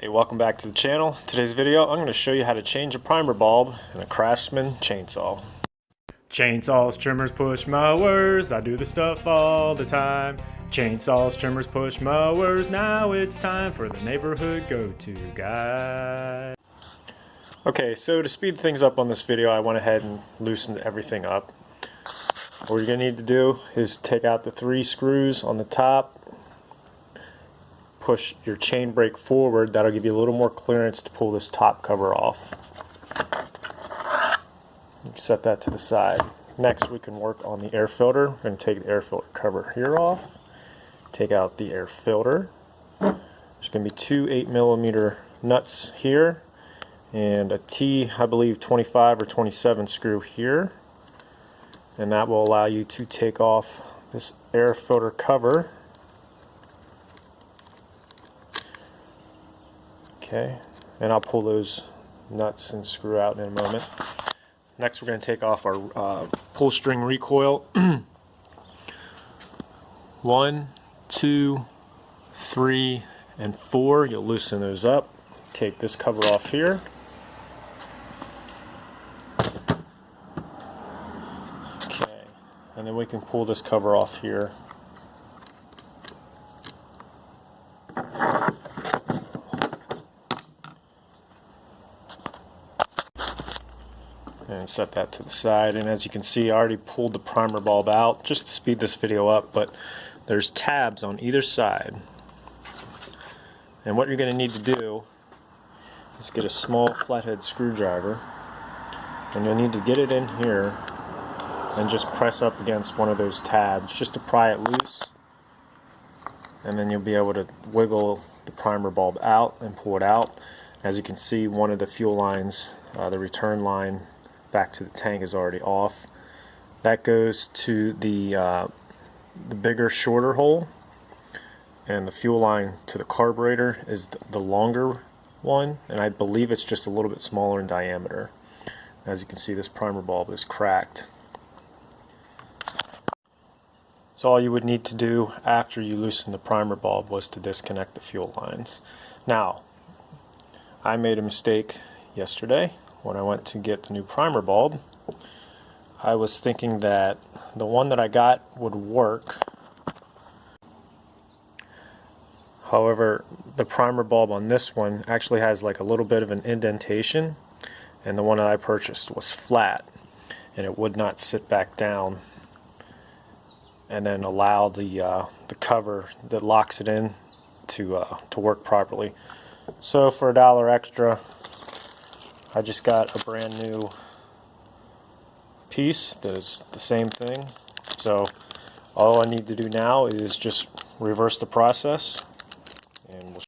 Hey, welcome back to the channel. Today's video, I'm going to show you how to change a primer bulb in a Craftsman chainsaw. Chainsaws, trimmers, push mowers, I do this stuff all the time. Chainsaws, trimmers, push mowers, now it's time for the neighborhood go-to guide. Okay, so to speed things up on this video, I went ahead and loosened everything up. What you're going to need to do is take out the 3 screws on the top, push your chain brake forward. That'll give you a little more clearance to pull this top cover off. Set that to the side. Next we can work on the air filter. We're going to take the air filter cover here off, take out the air filter. There's going to be 2 8mm nuts here and a T, I believe 25 or 27 screw here, and that will allow you to take off this air filter cover. Okay, and I'll pull those nuts and screw out in a moment. Next we're going to take off our pull string recoil. 1, 2, 3, and 4. You'll loosen those up. Take this cover off here. Okay, and then we can pull this cover off here. And set that to the side. And as you can see, I already pulled the primer bulb out just to speed this video up, but there's tabs on either side. And what you're going to need to do is get a small flathead screwdriver, and you'll need to get it in here and just press up against one of those tabs just to pry it loose, and then you'll be able to wiggle the primer bulb out and pull it out. As you can see, one of the fuel lines, the return line back to the tank, is already off. That goes to the bigger, shorter hole, and the fuel line to the carburetor is the longer one, and I believe it's just a little bit smaller in diameter. As you can see, this primer bulb is cracked. So all you would need to do after you loosen the primer bulb was to disconnect the fuel lines. Now, I made a mistake yesterday when I went to get the new primer bulb. I was thinking that the one that I got would work. However, the primer bulb on this one actually has like a little bit of an indentation, and the one that I purchased was flat, and it would not sit back down and then allow the cover that locks it in to work properly. So for $1 extra, I just got a brand new piece that is the same thing. So all I need to do now is just reverse the process.